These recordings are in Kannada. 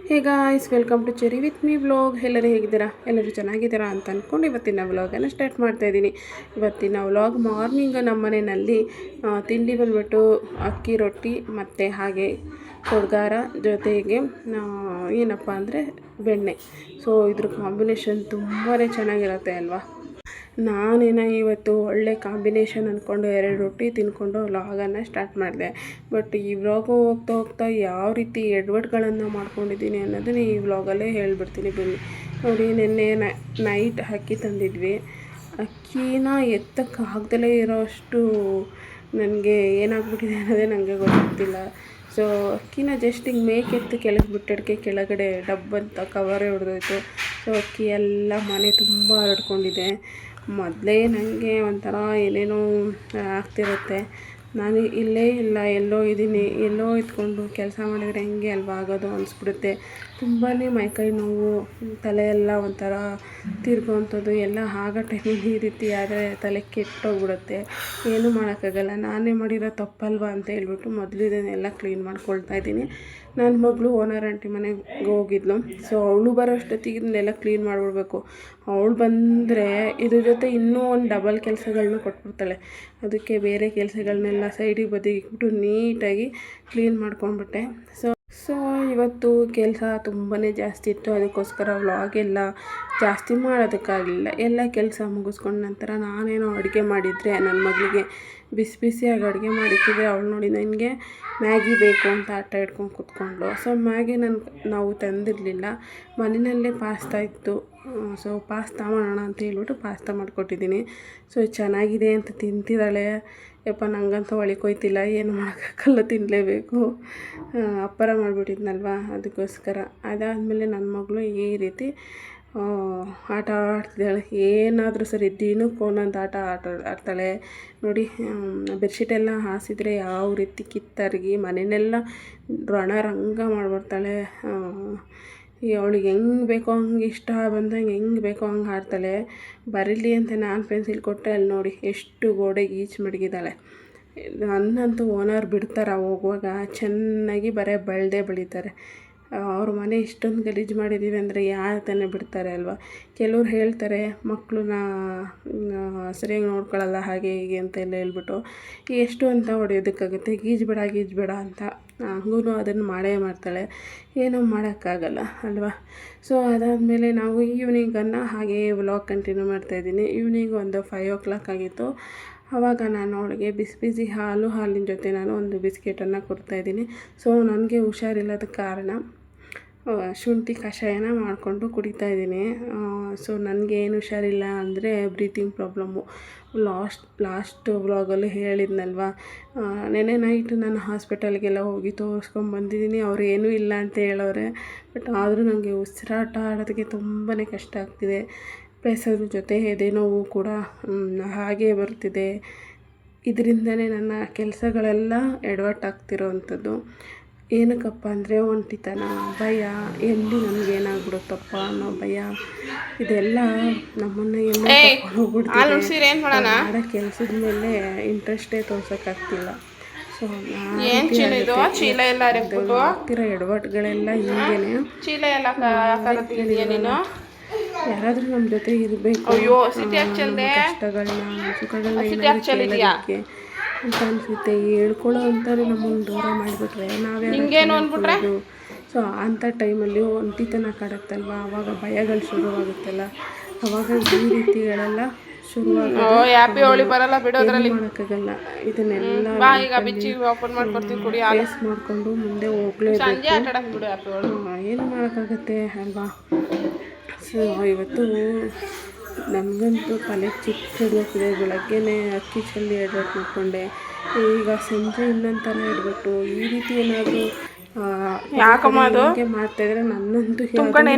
Hey guys, welcome to Cherry with me vlog. ಎಲ್ಲರೂ ಹೇಗಿದ್ದೀರಾ? ಎಲ್ಲರೂ ಚೆನ್ನಾಗಿದ್ದೀರಾ ಅಂತ ಅಂದ್ಕೊಂಡು ಇವತ್ತಿನ ವ್ಲಾಗನ್ನು ಸ್ಟಾರ್ಟ್ ಮಾಡ್ತಾಯಿದ್ದೀನಿ. ಇವತ್ತಿನ ವ್ಲಾಗ್ ಮಾರ್ನಿಂಗ್ ನಮ್ಮ ಮನೆಯಲ್ಲಿ ತಿಂಡಿ ಬಂದುಬಿಟ್ಟು ಅಕ್ಕಿ ರೊಟ್ಟಿ ಮತ್ತು ಹಾಗೆ ಕೊಡ್ಗಾರ ಜೊತೆಗೆ ಏನಪ್ಪ ಅಂದರೆ ಬೆಣ್ಣೆ. ಸೊ ಇದ್ರ ಕಾಂಬಿನೇಷನ್ ತುಂಬಾ ಚೆನ್ನಾಗಿರುತ್ತೆ ಅಲ್ವಾ. ನಾನೇನೋ ಇವತ್ತು ಒಳ್ಳೆ ಕಾಂಬಿನೇಷನ್ ಅಂದ್ಕೊಂಡು 2 ರೊಟ್ಟಿ ತಿಂದ್ಕೊಂಡು ವ್ಲಾಗನ್ನು ಸ್ಟಾರ್ಟ್ ಮಾಡಿದೆ. ಬಟ್ ಈ ವ್ಲಾಗು ಹೋಗ್ತಾ ಹೋಗ್ತಾ ಯಾವ ರೀತಿ ಎಡವಟ್ಗಳನ್ನು ಮಾಡ್ಕೊಂಡಿದ್ದೀನಿ ಅನ್ನೋದನ್ನ ಈ ವ್ಲಾಗಲ್ಲೇ ಹೇಳ್ಬಿಡ್ತೀನಿ ಬನ್ನಿ. ನೋಡಿ, ನಿನ್ನೆ ನೈಟ್ ಅಕ್ಕಿ ತಂದಿದ್ವಿ. ಅಕ್ಕಿನ ಎತ್ತಕ್ಕಾಗ್ದಲೇ ಇರೋ ಅಷ್ಟು ನನಗೆ ಏನಾಗ್ಬಿಟ್ಟಿದೆ ಅನ್ನೋದೇ ನನಗೆ ಗೊತ್ತಾಗ್ತಿಲ್ಲ. ಸೊ ಅಕ್ಕಿನ ಜಸ್ಟ್ ಹಿಂಗೆ ಮೇಕೆತ್ತು ಕೆಳಗೆ ಬಿಟ್ಟಡಿಕೆ ಕೆಳಗಡೆ ಡಬ್ಬಂತ ಕವರೇ ಹೊಡೆದೋಯ್ತು. ಸೊ ಅಕ್ಕಿ ಎಲ್ಲ ಮನೆ ತುಂಬ ಹರಡ್ಕೊಂಡಿದೆ. ಮೊದಲೇ ನನಗೆ ಒಂಥರ ಏನೇನೋ ಆಗ್ತಿರುತ್ತೆ. ನಾನು ಇಲ್ಲೇ ಇಲ್ಲ, ಎಲ್ಲೋ ಇದ್ದೀನಿ, ಎಲ್ಲೋ ಇದ್ಕೊಂಡು ಕೆಲಸ ಮಾಡಿದರೆ ಹೆಂಗೆ ಅಲ್ವಾ ಆಗೋದು ಅನಿಸ್ಬಿಡುತ್ತೆ. ತುಂಬಾ ಮೈಕೈ ನೋವು, ತಲೆ ಎಲ್ಲ ಒಂಥರ ತಿರ್ಗೋವಂಥದ್ದು ಎಲ್ಲ ಆಗೋ ಟೈಮಲ್ಲಿ ಈ ರೀತಿ ಆದರೆ ತಲೆ ಕೆಟ್ಟೋಗ್ಬಿಡುತ್ತೆ. ಏನೂ ಮಾಡೋಕ್ಕಾಗಲ್ಲ. ನಾನೇ ಮಾಡಿರೋ ತಪ್ಪಲ್ವಾ ಅಂತ ಹೇಳ್ಬಿಟ್ಟು ಮೊದಲು ಇದನ್ನೆಲ್ಲ ಕ್ಲೀನ್ ಮಾಡ್ಕೊಳ್ತಾ ಇದ್ದೀನಿ. ನನ್ನ ಮಗಳು ಓನರ್ ಆಂಟಿ ಮನೆಗೆ ಹೋಗಿದ್ಲು. ಸೊ ಅವಳು ಬರೋ ಅಷ್ಟೊತ್ತಿಗೆ ಇದನ್ನೆಲ್ಲ ಕ್ಲೀನ್ ಮಾಡಿಬಿಡ್ಬೇಕು. ಅವಳು ಬಂದರೆ ಇದ್ರ ಜೊತೆ ಇನ್ನೂ ಒಂದು ಡಬಲ್ ಕೆಲಸಗಳನ್ನ ಕೊಟ್ಬಿಡ್ತಾಳೆ. ಅದಕ್ಕೆ ಬೇರೆ ಕೆಲಸಗಳನ್ನೆಲ್ಲ ಸೈಡಿಗೆ ಬದಿಗಿಟ್ಬಿಟ್ಟು ನೀಟಾಗಿ ಕ್ಲೀನ್ ಮಾಡ್ಕೊಂಡ್ಬಿಟ್ಟೆ. ಸೊ ಇವತ್ತು ಕೆಲಸ ತುಂಬಾ ಜಾಸ್ತಿ ಇತ್ತು. ಅದಕ್ಕೋಸ್ಕರ ವ್ಲಾಗೆಲ್ಲ ಜಾಸ್ತಿ ಮಾಡೋದಕ್ಕಾಗಲಿಲ್ಲ. ಎಲ್ಲ ಕೆಲಸ ಮುಗಿಸ್ಕೊಂಡ ನಂತರ ನಾನೇನೋ ಅಡುಗೆ ಮಾಡಿದರೆ ನನ್ನ ಮಗಳಿಗೆ ಬಿಸಿ ಬಿಸಿಯಾಗಿ ಅಡುಗೆ ಮಾಡಿಟ್ಟಿದ್ರೆ ಅವಳು ನೋಡಿ ನನಗೆ ಮ್ಯಾಗಿ ಬೇಕು ಅಂತ ಆಟ ಇಟ್ಕೊಂಡು ಕೂತ್ಕೊಂಡ್ಳು. ಸೊ ಮ್ಯಾಗಿ ನಾವು ತಂದಿರಲಿಲ್ಲ, ಮನೆಯಲ್ಲೇ ಪಾಸ್ತಾ ಇತ್ತು. ಸೊ ಪಾಸ್ತಾ ಮಾಡೋಣ ಅಂತ ಹೇಳ್ಬಿಟ್ಟು ಪಾಸ್ತಾ ಮಾಡಿಕೊಟ್ಟಿದ್ದೀನಿ. ಸೊ ಚೆನ್ನಾಗಿದೆ ಅಂತ ತಿಂತಿದ್ದಾಳೆ. ಯಪ್ಪ, ನನಗಂತೂ ಒಳಿಕೊಯ್ತಿಲ್ಲ, ಏನು ಮಾಡೋಕ್ಕಾಗಲ್ಲ, ತಿನ್ನಲೇಬೇಕು. ಅಪ್ಪರ ಮಾಡಿಬಿಟ್ಟಿದ್ನಲ್ವ, ಅದಕ್ಕೋಸ್ಕರ. ಅದಾದಮೇಲೆ ನನ್ನ ಮಗಳು ಈ ರೀತಿ ಆಟ ಆಡ್ತಿದ್ದಾಳೆ. ಏನಾದರೂ ಸರಿ ದಿನಕ್ಕೆ ಒಂದೊಂದು ಆಟ ಆಡ್ತಾಳೆ ನೋಡಿ. ಬೆಡ್ಶೀಟೆಲ್ಲ ಹಾಸಿದರೆ ಯಾವ ರೀತಿ ಕಿತ್ತರ್ಗಿ ಮನೆಯೆಲ್ಲ ರಣರಂಗ ಮಾಡಿಬಿಡ್ತಾಳೆ. ಅವಳಿಗೆ ಹೆಂಗೆ ಬೇಕೋ ಹಂಗೆ ಇಷ್ಟ ಬಂದಂಗೆ ಹೆಂಗೆ ಬೇಕೋ ಹಂಗೆ ಆಡ್ತಾಳೆ. ಬರೀಲಿ ಅಂತ ನಾನು ಪೆನ್ಸಿಲ್ ಕೊಟ್ಟರೆ ಅಲ್ಲಿ ನೋಡಿ ಎಷ್ಟು ಗೋಡೆಗೆ ಈಚು ಮಡಗಿದ್ದಾಳೆ. ನನ್ನಂತೂ ಓನರ್ ಬಿಡ್ತಾರೆ ಹೋಗುವಾಗ ಚೆನ್ನಾಗಿ ಬರೀ ಬೆಳೀತಾರೆ. ಅವ್ರ ಮನೆ ಇಷ್ಟೊಂದು ಗಲೀಜು ಮಾಡಿದ್ದೀವಿ ಅಂದರೆ ಯಾರು ತಾನೇ ಬಿಡ್ತಾರೆ ಅಲ್ವಾ. ಕೆಲವ್ರು ಹೇಳ್ತಾರೆ ಮಕ್ಕಳನ್ನ ಸರಿಯಾಗಿ ನೋಡ್ಕೊಳ್ಳಲ್ಲ ಹಾಗೆ ಹೀಗೆ ಅಂತೆಲ್ಲ ಹೇಳ್ಬಿಟ್ಟು ಎಷ್ಟು ಅಂತ ಹೊಡೆಯೋದಕ್ಕಾಗುತ್ತೆ. ಗೀಜ್ಬೇಡ ಅಂತ. ಹಂಗೂ ಅದನ್ನು ಮಾಡ್ತಾಳೆ. ಏನೂ ಮಾಡೋಕ್ಕಾಗಲ್ಲ ಅಲ್ವಾ. ಸೊ ಅದಾದಮೇಲೆ ನಾವು ಈವ್ನಿಂಗನ್ನು ಹಾಗೇ ವ್ಲಾಗ್ ಕಂಟಿನ್ಯೂ ಮಾಡ್ತಾಯಿದ್ದೀನಿ. ಈವ್ನಿಂಗ್ ಒಂದು 5 o'clock ಆಗಿತ್ತು. ಆವಾಗ ನಾನು ಅವಳಿಗೆ ಬಿಸಿ ಹಾಲಿನ ಜೊತೆ ನಾನು ಒಂದು ಬಿಸ್ಕೆಟನ್ನು ಕೊಡ್ತಾಯಿದ್ದೀನಿ. ಸೊ ನನಗೆ ಹುಷಾರಿಲ್ಲದ ಕಾರಣ ಶುಂಠಿ ಕಷಾಯನ ಮಾಡಿಕೊಂಡು ಕುಡಿತಾಯಿದ್ದೀನಿ. ಸೊ ನನಗೇನು ಹುಷಾರಿಲ್ಲ ಅಂದರೆ ಬ್ರೀತಿಂಗ್ ಪ್ರಾಬ್ಲಮ್ಮು. ಲಾಸ್ಟ್ ವ್ಲಾಗಲ್ಲಿ ಹೇಳಿದ್ನಲ್ವ. ನೆನ್ನೆ ನೈಟ್ ನಾನು ಹಾಸ್ಪಿಟಲ್ಗೆಲ್ಲ ಹೋಗಿ ತೋರಿಸ್ಕೊಂಬಂದಿದ್ದೀನಿ. ಅವ್ರು ಏನೂ ಇಲ್ಲ ಅಂತ ಹೇಳೋರೆ. ಬಟ್ ಆದರೂ ನನಗೆ ಉಸಿರಾಟ ಆಡೋದಕ್ಕೆ ತುಂಬಾ ಕಷ್ಟ ಆಗ್ತಿದೆ. ಪ್ಲಸ್ ಅದ್ರ ಜೊತೆ ಎದೆ ನೋವು ಕೂಡ ಹಾಗೇ ಬರ್ತಿದೆ. ಇದರಿಂದನೇ ನನ್ನ ಕೆಲಸಗಳೆಲ್ಲ ಎಡವಟ್ಟಾಗ್ತಿರೋವಂಥದ್ದು. ಏನಕ್ಕಪ್ಪ ಅಂದರೆ ಒಂಟಿತನ, ಭಯ, ಎಲ್ಲಿ ನನಗೇನಾಗ್ಬಿಡುತ್ತಪ್ಪ ಅನ್ನೋ ಭಯ, ಇದೆಲ್ಲ ನಮ್ಮನ್ನು ಎಲ್ಲ ಹೋಗ್ಬಿಡ್ತಿದೆ. ಮಾಡೋ ಕೆಲಸದ ಮೇಲೆ ಇಂಟ್ರೆಸ್ಟೇ ತೋರ್ಸೋಕ್ಕಾಗ್ತಿಲ್ಲ. ಸೊ ಆಗ್ತಿರೋ ಎಡವಟ್ಟುಗಳೆಲ್ಲ ಹಿಂಗೇನೆ. ಯಾರಾದರೂ ನಮ್ಮ ಜೊತೆ ಇರಬೇಕು, ಕಷ್ಟಗಳನ್ನ ಸುಖಗಳನ್ನ ಕೇಳೋದಕ್ಕೆ ಅಂತ ಅನಿಸುತ್ತೆ. ಹೇಳ್ಕೊಳ್ಳೋ ಅಂತಾರೆ ನಮ್ಮನ್ನು ದೂರ ಮಾಡಿಬಿಟ್ರೆ ನಾವ್ಯಾರು. ಸೊ ಅಂಥ ಟೈಮಲ್ಲಿ ಒಂಟಿತನ ಕಾಡುತ್ತಲ್ವ, ಆವಾಗ ಭಯಗಳು ಶುರುವಾಗುತ್ತಲ್ಲ, ಆವಾಗ ಈ ರೀತಿಗಳೆಲ್ಲ ಮಾಡೋಕ್ಕಾಗಲ್ಲ. ಇದನ್ನೆಲ್ಲ ಫೇಸ್ ಮಾಡಿಕೊಂಡು ಮುಂದೆ ಹೋಗ್ಲೇಬೇಕು. ಏನು ಮಾಡೋಕ್ಕಾಗತ್ತೆ ಅಲ್ವಾ. ಸೊ ಇವತ್ತು ನಮಗಂತೂ ತಲೆ ಹಿಡಿಯೋಕ್ಕಿದೆ. ಬೆಳಗ್ಗೆನೇ ಅಕ್ಕಿ ಚೆಲ್ಲಿ ಎಡ್ವಟ್ಟು ಮಾಡಿಕೊಂಡೆ. ಈಗ ಸಂಜೆ ಇನ್ನೊಂದು ಥರ ಎಡ್ವಟ್ಟು. ಈ ರೀತಿ ಏನಾದರೂ ಮಾಡ್ತಾಯಿದ್ರೆ ನನ್ನಂತೂ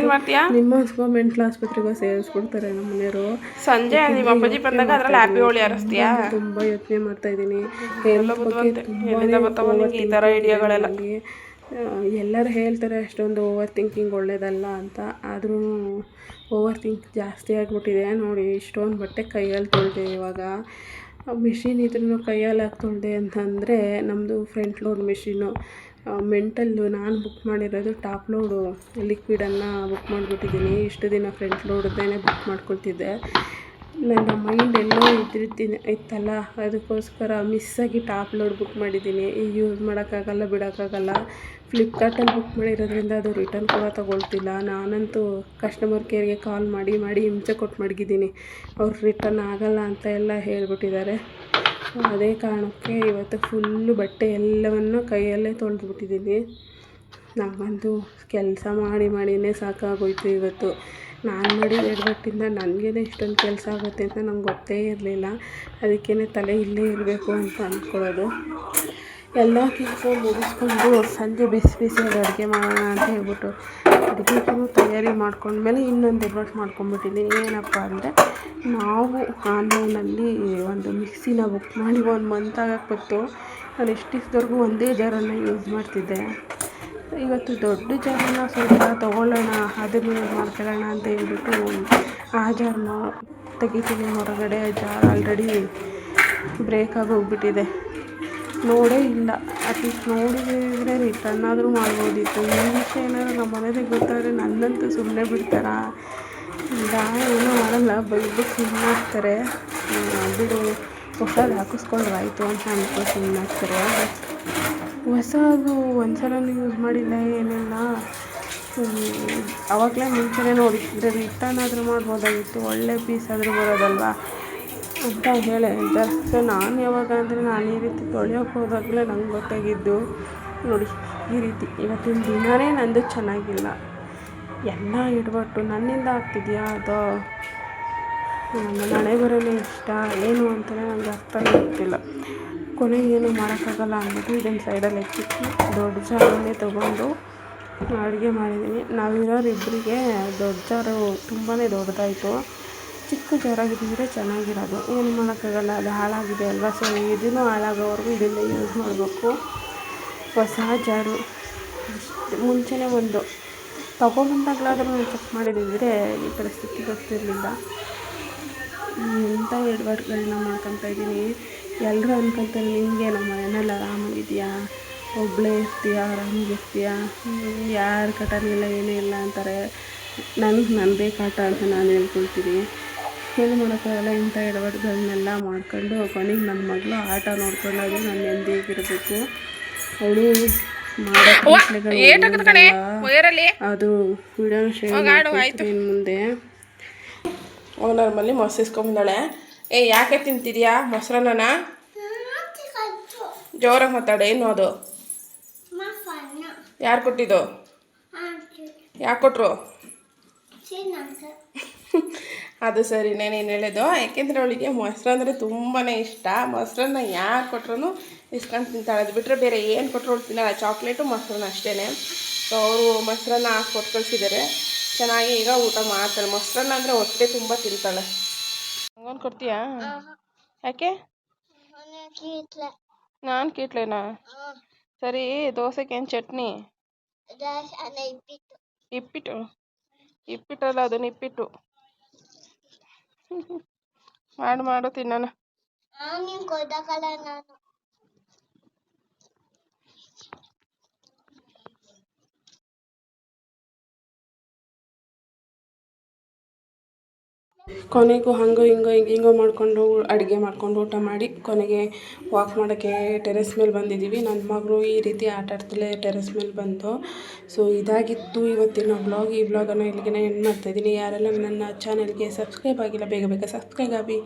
ನಿಮ್ಮ ಮೆಂಟ್ಲ್ ಆಸ್ಪತ್ರೆಗೆ ಸೇರಿಸ್ಬಿಡ್ತಾರೆ ನಮ್ಮ ಮನೆಯವರು. ಸಂಜೆ ತುಂಬ ಯೋಚನೆ ಮಾಡ್ತಾಯಿದ್ದೀನಿ. ಎಲ್ಲರೂ ಹೇಳ್ತಾರೆ ಅಷ್ಟೊಂದು ಓವರ್ ಥಿಂಕಿಂಗ್ ಒಳ್ಳೆಯದಲ್ಲ ಅಂತ. ಆದರೂ ಓವರ್ ಥಿಂಕ್ ಜಾಸ್ತಿ ಆಗಿಬಿಟ್ಟಿದೆ. ನೋಡಿ, ಇಷ್ಟೊಂದು ಬಟ್ಟೆ ಕೈಯಲ್ಲಿ ತೊಳೆದೆ. ಇವಾಗ ಮಿಷಿನ್ ಇದ್ರೂ ಕೈಯಲ್ಲಿ ಹಾಕಿ ತೊಳೆದೆ ಅಂತಂದರೆ ನಮ್ಮದು ಫ್ರಂಟ್ ಲೋಡ್ ಮಿಷಿನ್ನು. ಮೆಂಟಲ್ಲು. ನಾನು ಬುಕ್ ಮಾಡಿರೋದು ಟಾಪ್ ಲೋಡು ಲಿಕ್ವಿಡನ್ನು ಬುಕ್ ಮಾಡಿಬಿಟ್ಟಿದ್ದೀನಿ. ಇಷ್ಟು ದಿನ ಫ್ರಂಟ್ ಲೋಡ್ದೇ ಬುಕ್ ಮಾಡ್ಕೊಳ್ತಿದ್ದೆ. ನನ್ನ ಮೈಂಡ್ ಎಲ್ಲೋ ಇತ್ತಲ್ಲ, ಅದಕ್ಕೋಸ್ಕರ ಮಿಸ್ಸಾಗಿ ಟಾಪ್ ಲೋಡ್ ಬುಕ್ ಮಾಡಿದ್ದೀನಿ. ಈಗ ಯೂಸ್ ಮಾಡೋಕ್ಕಾಗಲ್ಲ, ಬಿಡೋಕ್ಕಾಗಲ್ಲ. ಫ್ಲಿಪ್ಕಾರ್ಟಲ್ಲಿ ಬುಕ್ ಮಾಡಿರೋದ್ರಿಂದ ಅದು ರಿಟರ್ನ್ ಕೂಡ ತೊಗೊಳ್ತಿಲ್ಲ. ನಾನಂತೂ ಕಸ್ಟಮರ್ ಕೇರ್ಗೆ ಕಾಲ್ ಮಾಡಿ ಹಿಂಸೆ ಕೊಟ್ಟು ಮಡಗಿದ್ದೀನಿ. ಅವ್ರು ರಿಟರ್ನ್ ಆಗಲ್ಲ ಅಂತ ಎಲ್ಲ ಹೇಳ್ಬಿಟ್ಟಿದ್ದಾರೆ. ಅದೇ ಕಾರಣಕ್ಕೆ ಇವತ್ತು ಫುಲ್ಲು ಬಟ್ಟೆ ಎಲ್ಲವನ್ನು ಕೈಯಲ್ಲೇ ತೊಳೆದ್ಬಿಟ್ಟಿದ್ದೀನಿ. ನನಗಂತೂ ಕೆಲಸ ಮಾಡಿನೇ ಸಾಕಾಗೋಯ್ತು ಇವತ್ತು. ನಾನು ಮಾಡಿದ ಎಡವಟ್ಟಿಂದ ನನಗೇ ಇಷ್ಟೊಂದು ಕೆಲಸ ಆಗುತ್ತೆ ಅಂತ ನಂಗೆ ಗೊತ್ತೇ ಇರಲಿಲ್ಲ. ಅದಕ್ಕೇ ತಲೆ ಇಲ್ಲೇ ಇರಬೇಕು ಅಂತ ಅಂದ್ಕೊಳ್ಳೋದು. ಎಲ್ಲ ಕೆಲಸ ಮುಗಿಸ್ಕೊಂಡು ಸಂಜೆ ಬಿಸಿ ಅಡುಗೆ ಮಾಡೋಣ ಅಂತ ಹೇಳ್ಬಿಟ್ಟು ಅಡುಗೆಗೂ ತಯಾರಿ ಮಾಡ್ಕೊಂಡ್ಮೇಲೆ ಇನ್ನೊಂದು ಎಡವಟ್ಟು ಮಾಡ್ಕೊಂಡ್ಬಿಟ್ಟಿದ್ದೀನಿ. ಏನಪ್ಪ ಅಂದರೆ, ನಾವು ಆನ್ಲೈನಲ್ಲಿ ಒಂದು ಮಿಕ್ಸಿನ ಬುಕ್ ಮಾಡಿ 1 ಮಂತ್ ಆಗಕ್ಕೆ ಬಂತು. ನಾನು ಇಷ್ಟು ದಿವಸದವರೆಗೂ ಒಂದೇ ಜಾರನ್ನು ಯೂಸ್ ಮಾಡ್ತಿದ್ದೆ. ಇವತ್ತು ದೊಡ್ಡ ಜಾರನ್ನು ಸ್ವಲ್ಪ ತೊಗೊಳ್ಳೋಣ, ಅದನ್ನು ಯೂಸ್ ಮಾಡ್ಕೊಳ್ಳೋಣ ಅಂತ ಹೇಳ್ಬಿಟ್ಟು ಆ ಜಾರನ್ನ ತೆಗಿತೀನಿ ಹೊರಗಡೆ. ಜಾರ್ ಆಲ್ರೆಡಿ ಬ್ರೇಕ್ ಆಗೋಗ್ಬಿಟ್ಟಿದೆ. ನೋಡೇ ಇಲ್ಲ. ಅಟ್ಲೀಸ್ಟ್ ನೋಡಿದ್ರೆ ರಿಟರ್ನ್ ಆದರೂ ಮಾಡ್ಬೋದಿತ್ತು. ಈ ವಿಷಯ ಏನಾದರೂ ನಮ್ಮ ಮನೆಯವ್ರಿಗೆ ಗೊತ್ತಾದರೆ ನನ್ನಂತೂ ಸುಮ್ಮನೆ ಬಿಡ್ತಾರಾ? ಇಲ್ಲ, ಏನೂ ಮಾಡಲ್ಲ, ಬೈಬಿಟ್ಟು ಸುಮ್ಮನೆ ಆಗ್ತಾರೆ. ಬಿಡು, ಹೊಸದು ಹಾಕಿಸ್ಕೊಂಡ್ರಾಯ್ತು ಅಂತ ಅಂದ್ಕೊಂಡು ಸುಮ್ಮನೆ ಆಗ್ತಾರೆ. ಹೊಸದು ಒಂದು ಸಲನೂ ಯೂಸ್ ಮಾಡಿಲ್ಲ, ಏನಿಲ್ಲ. ಆವಾಗಲೇ ಮುಂಚೆನೇ ನೋಡಿದ್ರೆ ರಿಟರ್ನ್ ಆದರೂ ಮಾಡ್ಬೋದಾಗಿತ್ತು, ಒಳ್ಳೆ ಪೀಸ್ ಆದರೂ ಬರೋದಲ್ವಾ ಅಂತ ಹೇಳ್ತಾರೆ. ಸೊ ನಾನು ಯಾವಾಗ ಅಂದರೆ, ನಾನು ಈ ರೀತಿ ತೊಳೆಯೋಕೆ ಹೋದಾಗಲೇ ನಂಗೆ ಗೊತ್ತಾಗಿದ್ದು. ನೋಡಿ, ಈ ರೀತಿ ಇವತ್ತಿನ ದಿನವೇ ನಂದು ಚೆನ್ನಾಗಿಲ್ಲ. ಎಲ್ಲ ಎಡವಟ್ಟು ನನ್ನಿಂದ ಆಗ್ತಿದೆಯಾ, ಅದು ನನ್ನ ಹಣೆ ಬರೋನೇ ಇಷ್ಟ ಏನು ಅಂತಲೇ ನನಗೆ ಅರ್ಥನೇ ಆಗ್ತಿಲ್ಲ. ಕೊನೆಗೆ ಏನು ಮಾಡೋಕ್ಕಾಗಲ್ಲ ಅಂದ್ಬಿಟ್ಟು ಇದನ್ನು ಸೈಡಲ್ಲಿ ಎತ್ತಿಟ್ಟು ದೊಡ್ಡ ಜಾರನ್ನೇ ತೊಗೊಂಡು ಅಡುಗೆ ಮಾಡಿದ್ದೀನಿ. ನಾವಿರೋರಿಬ್ಬರಿಗೆ ದೊಡ್ಡ ಜಾರು ತುಂಬಾ ದೊಡ್ಡದಾಯಿತು. ಚಿಕ್ಕ ಜಾರಾಗಿದ್ದರೆ ಚೆನ್ನಾಗಿರೋದು. ಏನು ಮಾಡೋಕ್ಕಾಗಲ್ಲ, ಅದು ಹಾಳಾಗಿದೆ ಅಲ್ವಾ. ಸೊ ಇದನ್ನು ಹಾಳಾಗೋವರೆಗೂ ಇದನ್ನೇ ಯೂಸ್ ಮಾಡಬೇಕು. ಹೊಸ ಜಾರು ಮುಂಚೆನೇ ಒಂದು ತೊಗೊಬಂದಾಗಲಾದರೂ ನಾನು ಚೆಕ್ ಮಾಡಿದಿದ್ರೆ ಈ ಪರಿಸ್ಥಿತಿ ಗೊತ್ತಿರಲಿಲ್ಲ. ಇಂಥ ಎಡವಟ್ಟುಗಳನ್ನ ಮಾಡ್ಕೊತಾ ಇದ್ದೀನಿ. ಎಲ್ಲರೂ ಅಂದ್ಕೊತಾರೆ, ನಿನಗೆ ನಮ್ಮ ಮನೆಯಲ್ಲಿ ಆರಾಮಾಗಿದೆಯಾ, ಒಬ್ಬಳೇ ಇರ್ತೀಯ, ಆರಾಮಾಗಿರ್ತೀಯ, ಯಾರ ಕಟನೂ ಇಲ್ಲ, ಏನೂ ಇಲ್ಲ ಅಂತಾರೆ. ನನಗೆ ನನ್ನದೇ ಕಾಟ ಅಂತ ನಾನು ಹೇಳ್ಕೊಳ್ತೀನಿ. ಏನು ಮಾಡೋಕ್ಕಾಗಲ್ಲ. ಇಂಥ ಎಡವಟ್ಟುಗಳನ್ನೆಲ್ಲ ಮಾಡ್ಕೊಂಡು ಕೊನೆಗೆ ನನ್ನ ಮಗಳು ಆಟ ನೋಡ್ಕೊಂಡು ನಾನು ನೆಮ್ಮದಿಯಾಗಿರಬೇಕು. ಅವಳು ಮಾಡೋ ಅದು ವಿಡಿಯೋನ ಶೇರ್ ಮಾಡ್ತೀನಿ ಇನ್ನು ಮುಂದೆ. ಓನರ್ ಮಲ್ಲಿ ಮೊಸರು ಇಸ್ಕೊಂಬಂದಾಳೆ. ಯಾಕೆ ತಿಂತಿದ್ಯಾ ಮೊಸರನ್ನ? ಜೋರಾಗಿ ಮಾತಾಡು. ಏನು ಅದು? ಯಾರು ಕೊಟ್ಟಿದ್ದು? ಯಾಕೆ ಕೊಟ್ಟರು? ಅದು ಸರಿ, ನಾನೇನು ಹೇಳೋದು, ಯಾಕೆಂದರೆ ಅವಳಿಗೆ ಮೊಸರು ಅಂದರೆ ತುಂಬಾ ಇಷ್ಟ. ಮೊಸರನ್ನ ಯಾರು ಕೊಟ್ರೂ ಇಸ್ಕೊಂಡು ತಿಂತಾಳೆ. ಅದು ಬಿಟ್ಟರೆ ಬೇರೆ ಏನು ಕೊಟ್ಟರು ಅವಳು ತಿನ್ನಲ್ಲ. ಚಾಕ್ಲೇಟು ಮೊಸರನ್ನ ಅಷ್ಟೇ. ಸೊ ಅವರು ಮೊಸರನ್ನ ಕೊಟ್ಟು ಕಳಿಸಿದ್ದಾರೆ. ಚೆನ್ನಾಗಿ ಈಗ ಊಟ ಮಾಡ್ತಾಳೆ. ಮೊಸರನ್ನ ಅಂದರೆ ಹೊಟ್ಟೆ ತುಂಬ ತಿಂತಾಳೆ. ಹಂಗೊಂದು ಕೊಡ್ತೀಯಾ? ಯಾಕೆ? ನಾನು ಕೀಟ್ಲೇನಾ? ಸರಿ, ದೋಸೆಗೆ ಏನು ಚಟ್ನಿ? ಇಪ್ಪಿಟ್ಟಲ್ಲ, ಅದು ನಿಪ್ಪಿಟ್ಟು. ಮಾಡು ತಿನ್ನೋಣ. ಕೊನೆಗೂ ಹಿಂಗೋ ಮಾಡಿಕೊಂಡು ಅಡುಗೆ ಮಾಡ್ಕೊಂಡು ಊಟ ಮಾಡಿ ಕೊನೆಗೆ ವಾಕ್ ಮಾಡೋಕ್ಕೆ ಟೆರೆಸ್ ಮೇಲೆ ಬಂದಿದ್ದೀವಿ. ನನ್ನ ಮಗಳು ಈ ರೀತಿ ಆಟ ಆಡ್ತಲೇ ಟೆರೆಸ್ ಮೇಲೆ ಬಂತು. ಸೊ ಇದಾಗಿತ್ತು ಇವತ್ತಿನ ವ್ಲಾಗ್. ಈ ವ್ಲಾಗನ್ನು ಇಲ್ಲಿಗೆ ಎಂಡ್ ಮಾಡ್ತಾಯಿದ್ದೀನಿ. ಯಾರೆಲ್ಲ ನನ್ನ ಚಾನಲ್ಗೆ ಸಬ್ಸ್ಕ್ರೈಬ್ ಆಗಿಲ್ಲ, ಬೇಗ ಸಬ್ಸ್ಕ್ರೈಬ್ ಆಗಿ.